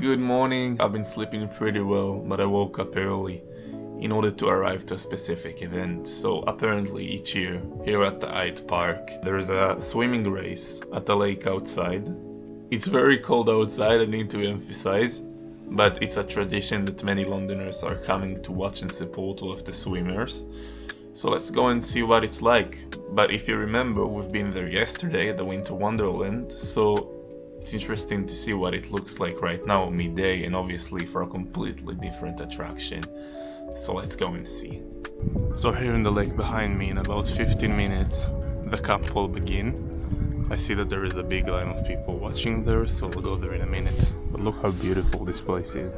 Good morning. I've been sleeping pretty well, but I woke up early in order to arrive to a specific event. So apparently each year, here at the Hyde Park, there's a swimming race at the lake outside. It's very cold outside, I need to emphasize, but it's a tradition that many Londoners are coming to watch and support all of the swimmers. So let's go and see what it's like. But if you remember, we've been there yesterday at the Winter Wonderland, so it's interesting to see what it looks like right now midday, and obviously for a completely different attraction. So let's go and see. So here in the lake behind me, in about 15 minutes, the camp will begin. I see that there is a big line of people watching there, so we'll go there in a minute. But look how beautiful this place is.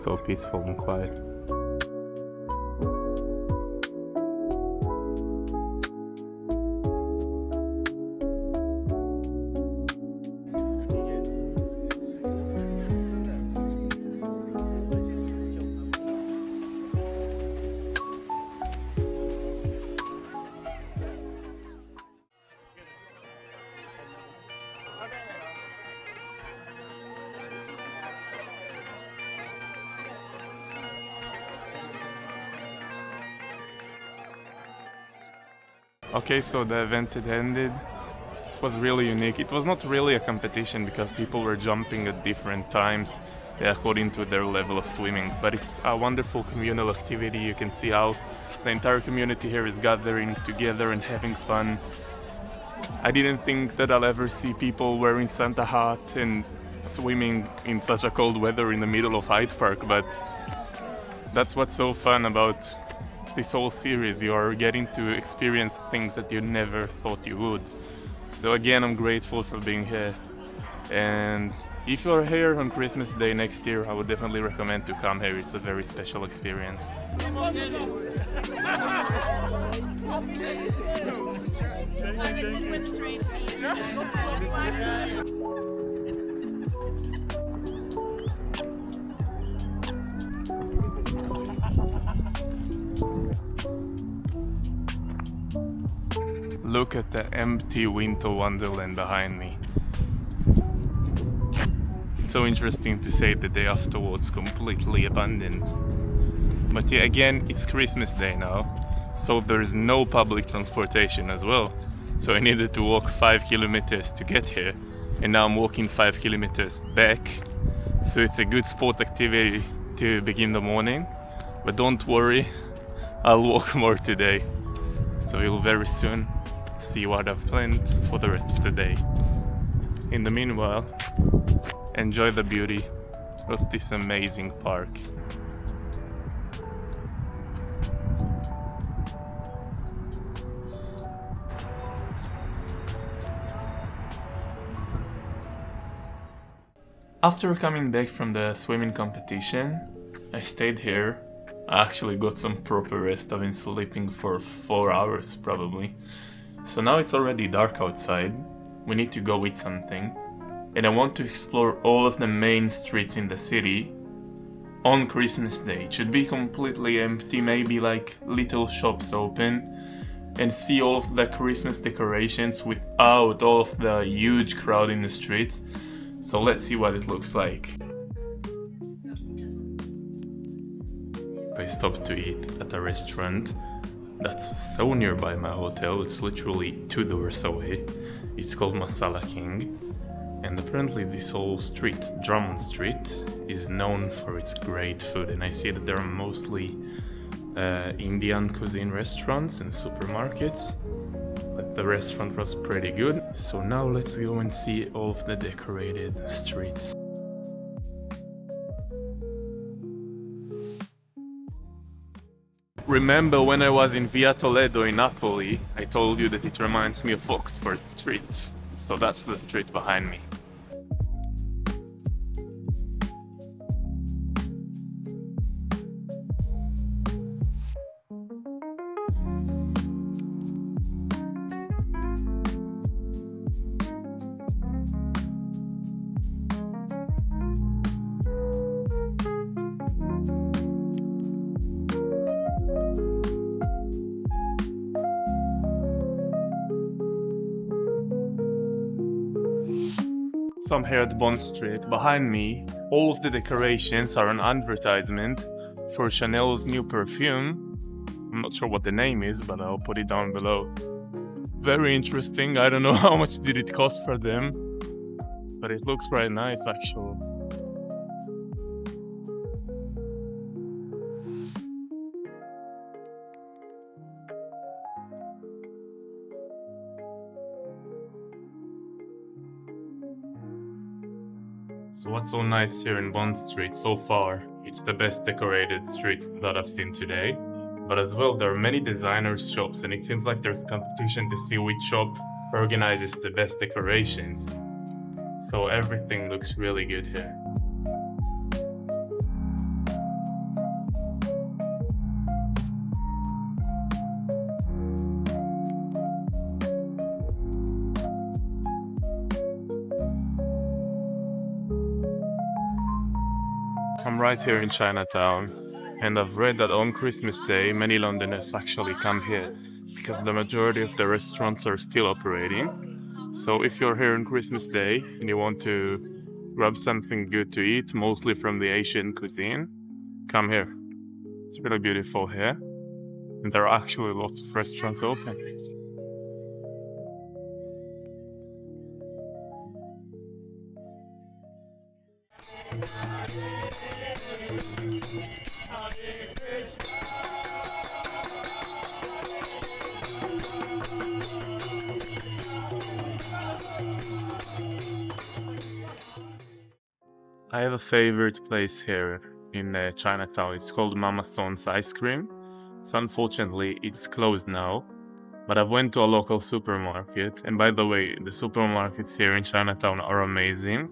So peaceful and quiet. Okay, so the event had ended. It was really unique. It was not really a competition because people were jumping at different times according to their level of swimming, but it's a wonderful communal activity. You can see how the entire community here is gathering together and having fun. I didn't think that I'll ever see people wearing Santa hat and swimming in such a cold weather in the middle of Hyde Park, but that's what's so fun about this whole series. You're getting to experience things that you never thought you would. So again, I'm grateful for being here. And if you're here on Christmas Day next year, I would definitely recommend to come here. It's a very special experience. Look at the empty Winter Wonderland behind me. It's so interesting to say the day afterwards completely abandoned. But yeah, again, it's Christmas Day now, so there's no public transportation as well. So I needed to walk 5 kilometers to get here, and now I'm walking 5 kilometers back. So it's a good sports activity to begin the morning. But don't worry, I'll walk more today. So you'll very soon see what I've planned for the rest of the day. In the meanwhile, enjoy the beauty of this amazing park. After coming back from the swimming competition, I stayed here. I actually got some proper rest. I've been sleeping for 4 hours probably. So now it's already dark outside, we need to go eat something, and I want to explore all of the main streets in the city on Christmas Day. It should be completely empty, maybe like little shops open, and see all of the Christmas decorations without all of the huge crowd in the streets. So let's see what it looks like. I stopped to eat at a restaurant that's so nearby my hotel. It's literally 2 doors away. It's called Masala King, and apparently this whole street, Drummond Street, is known for its great food, and I see that there are mostly Indian cuisine restaurants and supermarkets, but the restaurant was pretty good. So now let's go and see all of the decorated streets. Remember when I was in Via Toledo in Napoli, I told you that it reminds me of Oxford Street. So that's the street behind me. So I'm here at Bond Street. Behind me, all of the decorations are an advertisement for Chanel's new perfume. I'm not sure what the name is, but I'll put it down below. Very interesting. I don't know how much did it cost for them, but it looks very nice actually. So what's so nice here in Bond Street so far? It's the best decorated street that I've seen today. But as well, there are many designers shops and it seems like there's competition to see which shop organizes the best decorations. So everything looks really good here. I'm right here in Chinatown, and I've read that on Christmas Day, many Londoners actually come here because the majority of the restaurants are still operating. So if you're here on Christmas Day and you want to grab something good to eat, mostly from the Asian cuisine, come here. It's really beautiful here, and there are actually lots of restaurants open. I have a favorite place here in Chinatown. It's called Mama Son's Ice Cream. So unfortunately, it's closed now. But I've went to a local supermarket. And by the way, the supermarkets here in Chinatown are amazing.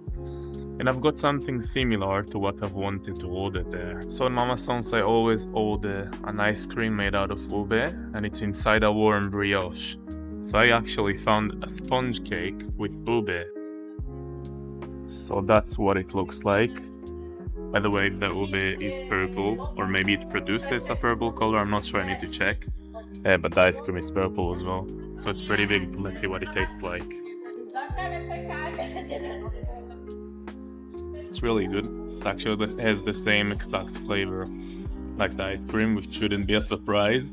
And I've got something similar to what I've wanted to order there. So in Mama Son's, I always order an ice cream made out of ube. And it's inside a warm brioche. So I actually found a sponge cake with ube. So that's what it looks like. By the way, the ube is purple, or maybe it produces a purple color, I'm not sure, I need to check. But the ice cream is purple as well. So it's pretty big, let's see what it tastes like. It's really good. It actually has the same exact flavor like the ice cream, which shouldn't be a surprise.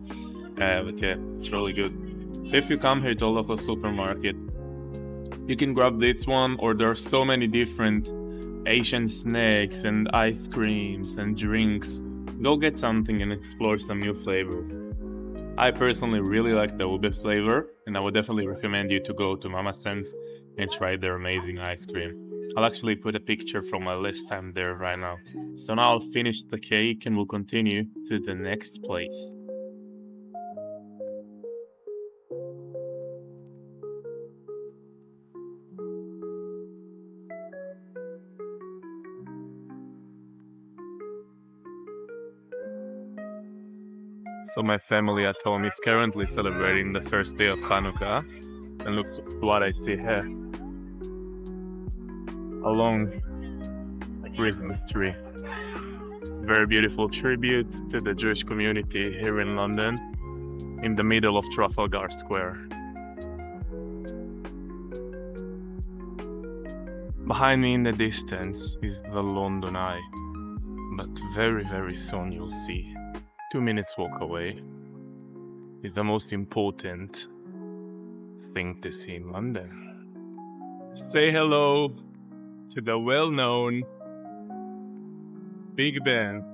But yeah, it's really good. So if you come here to a local supermarket, you can grab this one, or there are so many different Asian snacks and ice creams and drinks. Go get something and explore some new flavors. I personally really like the ube flavor, and I would definitely recommend you to go to Mama Son's and try their amazing ice cream. I'll actually put a picture from my list time there right now. So now I'll finish the cake and we'll continue to the next place. So my family at home is currently celebrating the first day of Hanukkah, and look what I see here. A long Christmas tree. Very beautiful tribute to the Jewish community here in London, in the middle of Trafalgar Square. Behind me in the distance is the London Eye, but very, very soon you'll see. 2 minutes walk away is the most important thing to see in London. Say hello to the well-known Big Ben.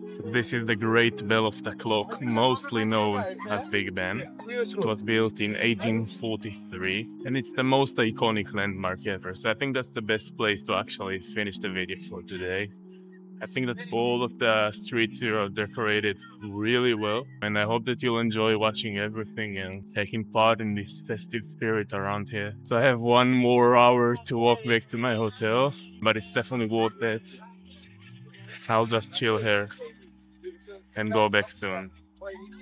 So this is the Great Bell of the Clock, mostly known as Big Ben. It was built in 1843, and it's the most iconic landmark ever. So I think that's the best place to actually finish the video for today. I think that all of the streets here are decorated really well, and I hope that you'll enjoy watching everything and taking part in this festive spirit around here. So I have 1 more hour to walk back to my hotel, but it's definitely worth it. I'll just chill here and go back soon.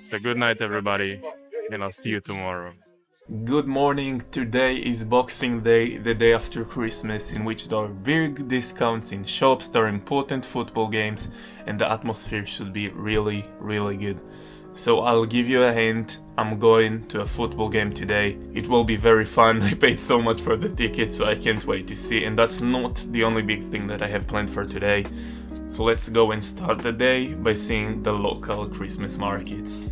So good night, everybody, and I'll see you tomorrow. Good morning, today is Boxing Day, the day after Christmas, in which there are big discounts in shops, there are important football games, and the atmosphere should be really, really good. So I'll give you a hint, I'm going to a football game today. It will be very fun, I paid so much for the ticket, so I can't wait to see, and that's not the only big thing that I have planned for today. So let's go and start the day by seeing the local Christmas markets.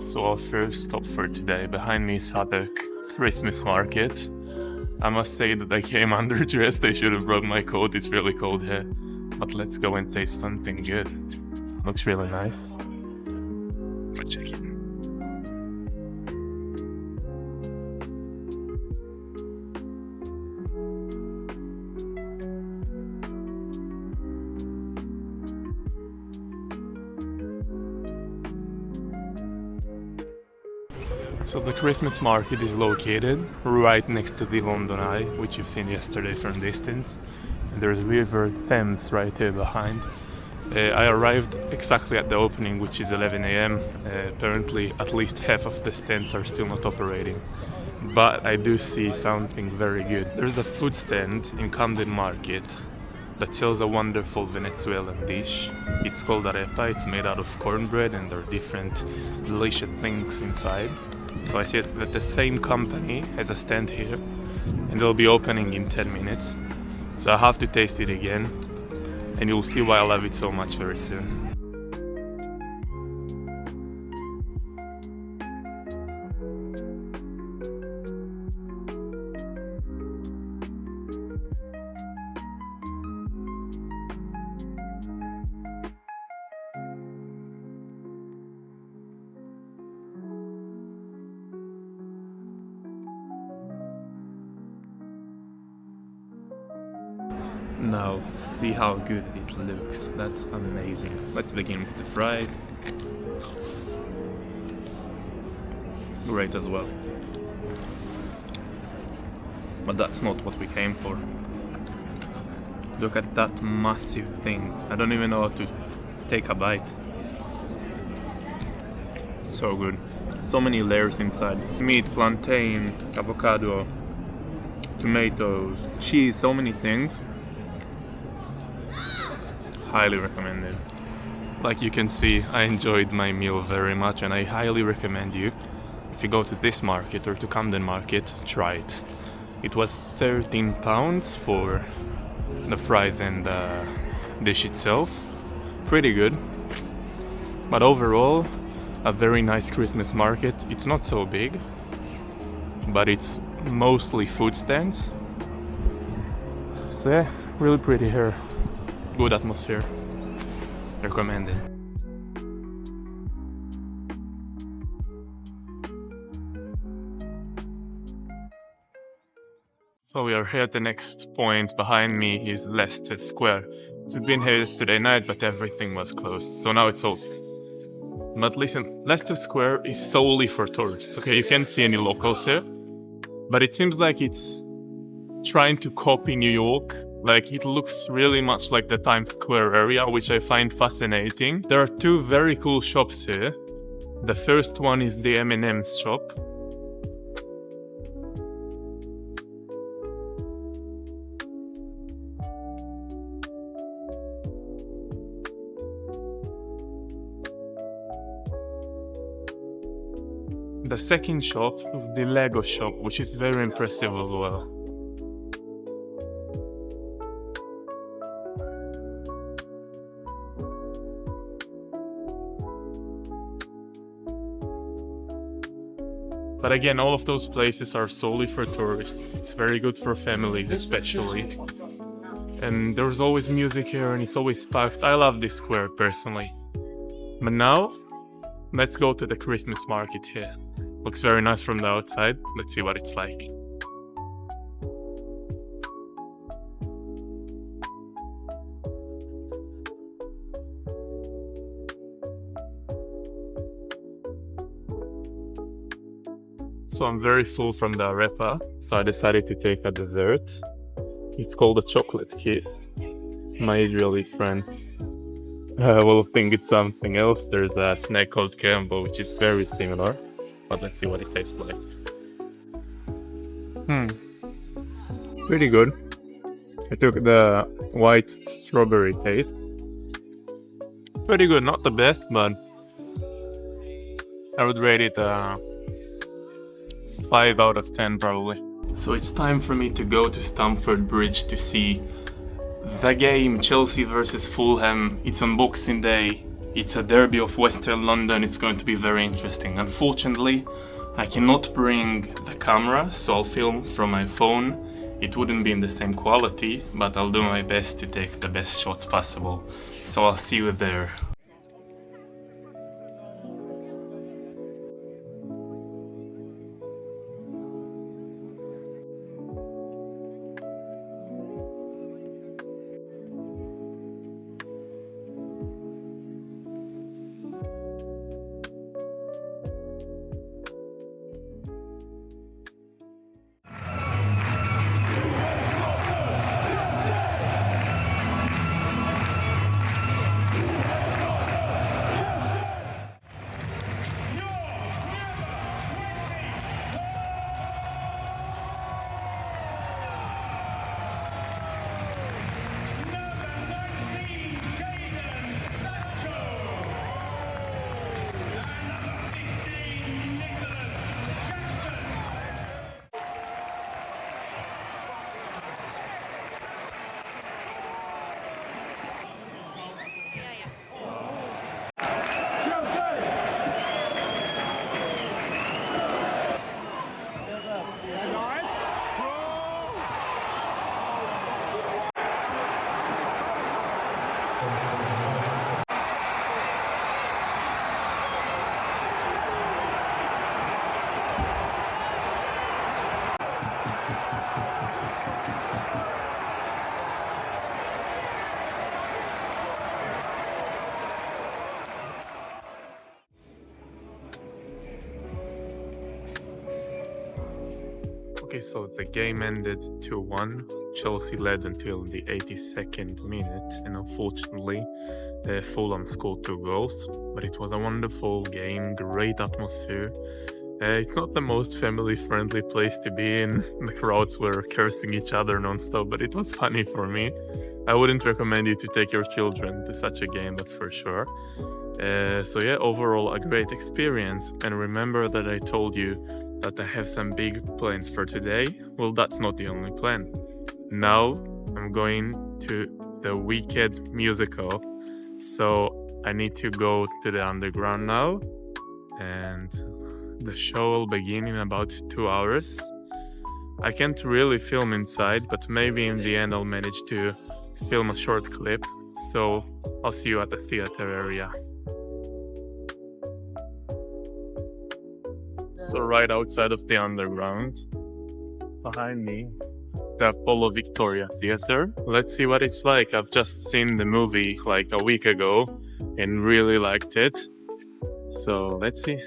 So our first stop for today, behind me is Sadek Christmas market. I must say that I came underdressed, I should have brought my coat, it's really cold here. But let's go and taste something good. Looks really nice. Let's check it. So the Christmas market is located right next to the London Eye, which you've seen yesterday from distance. And there's River Thames right here behind. I arrived exactly at the opening, which is 11 a.m. Apparently at least half of the stands are still not operating. But I do see something very good. There's a food stand in Camden Market that sells a wonderful Venezuelan dish. It's called arepa, it's made out of cornbread and there are different delicious things inside. So I see that the same company has a stand here and they'll be opening in 10 minutes. So I have to taste it again and you'll see why I love it so much very soon. Now, see how good it looks. That's amazing. Let's begin with the fries. Great as well. But that's not what we came for. Look at that massive thing. I don't even know how to take a bite. So good. So many layers inside. Meat, plantain, avocado, tomatoes, cheese, so many things. Highly recommended. Like you can see, I enjoyed my meal very much and I highly recommend you, if you go to this market or to Camden Market, try it. It was £13 for the fries and the dish itself. Pretty good. But overall, a very nice Christmas market. It's not so big, but it's mostly food stands. So yeah, really pretty here. Good atmosphere. Recommended. So we are here at the next point. Behind me is Leicester Square. We've been here yesterday night, but everything was closed. So now it's open. But listen, Leicester Square is solely for tourists. Okay, you can't see any locals here. But it seems like it's trying to copy New York. Like, it looks really much like the Times Square area, which I find fascinating. There are two very cool shops here. The first one is the M&M's shop. The second shop is the Lego shop, which is very impressive as well. But again, all of those places are solely for tourists. It's very good for families especially. And there's always music here and it's always packed. I love this square personally. But now, let's go to the Christmas market here. Looks very nice from the outside. Let's see what it's like. So I'm very full from the arepa, so I decided to take a dessert. It's called a chocolate kiss. My Israeli friends will think it's something else. There's a snack called Kembo, which is very similar, but let's see what it tastes like. Pretty good. I took the white strawberry taste. Pretty good, not the best, but I would rate it 5 out of 10 probably. So it's time for me to go to Stamford Bridge to see the game Chelsea versus Fulham. It's on Boxing Day. It's a derby of Western London. It's going to be very interesting. Unfortunately, I cannot bring the camera, so I'll film from my phone. It wouldn't be in the same quality, but I'll do my best to take the best shots possible. So I'll see you there. Okay, so the game ended 2-1. Chelsea led until the 82nd minute, and unfortunately, Fulham scored 2 goals. But it was a wonderful game, great atmosphere. It's not the most family-friendly place to be in. The crowds were cursing each other non-stop, but it was funny for me. I wouldn't recommend you to take your children to such a game, that's for sure. So yeah, overall a great experience. And remember that I told you that I have some big plans for today. Well, that's not the only plan. Now I'm going to the Wicked musical. So I need to go to the underground now, and the show will begin in about 2 hours. I can't really film inside, but maybe in the end I'll manage to film a short clip. So I'll see you at the theater area. So right outside of the underground, behind me, the Apollo Victoria Theatre. Let's see what it's like. I've just seen the movie like a week ago and really liked it. So let's see.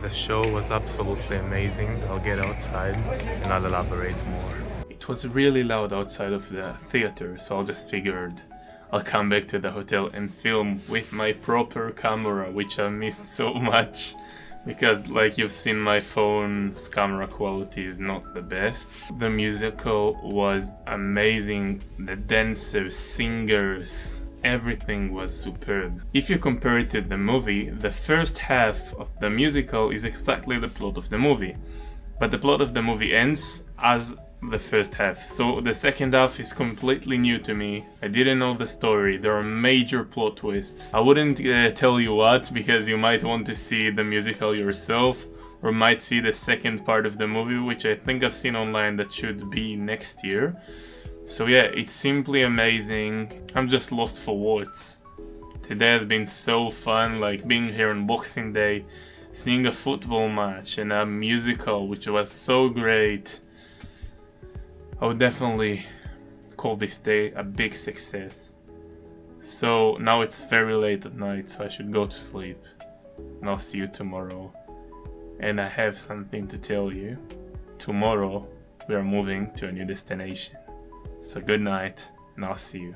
The show was absolutely amazing. I'll get outside and I'll elaborate more. It was really loud outside of the theater, so I just figured I'll come back to the hotel and film with my proper camera, which I missed so much. Because like you've seen, my phone's camera quality is not the best. The musical was amazing. The dancers, singers, everything was superb. If you compare it to the movie, the first half of the musical is exactly the plot of the movie. But the plot of the movie ends as the first half. So the second half is completely new to me. I didn't know the story. There are major plot twists. I wouldn't tell you what, because you might want to see the musical yourself. or might see the second part of the movie, which I think I've seen online that should be next year. So yeah, it's simply amazing. I'm just lost for words. Today has been so fun, like being here on Boxing Day, seeing a football match and a musical, which was so great. I would definitely call this day a big success. So now it's very late at night, so I should go to sleep. And I'll see you tomorrow. And I have something to tell you. Tomorrow we are moving to a new destination. So good night, and I'll see you.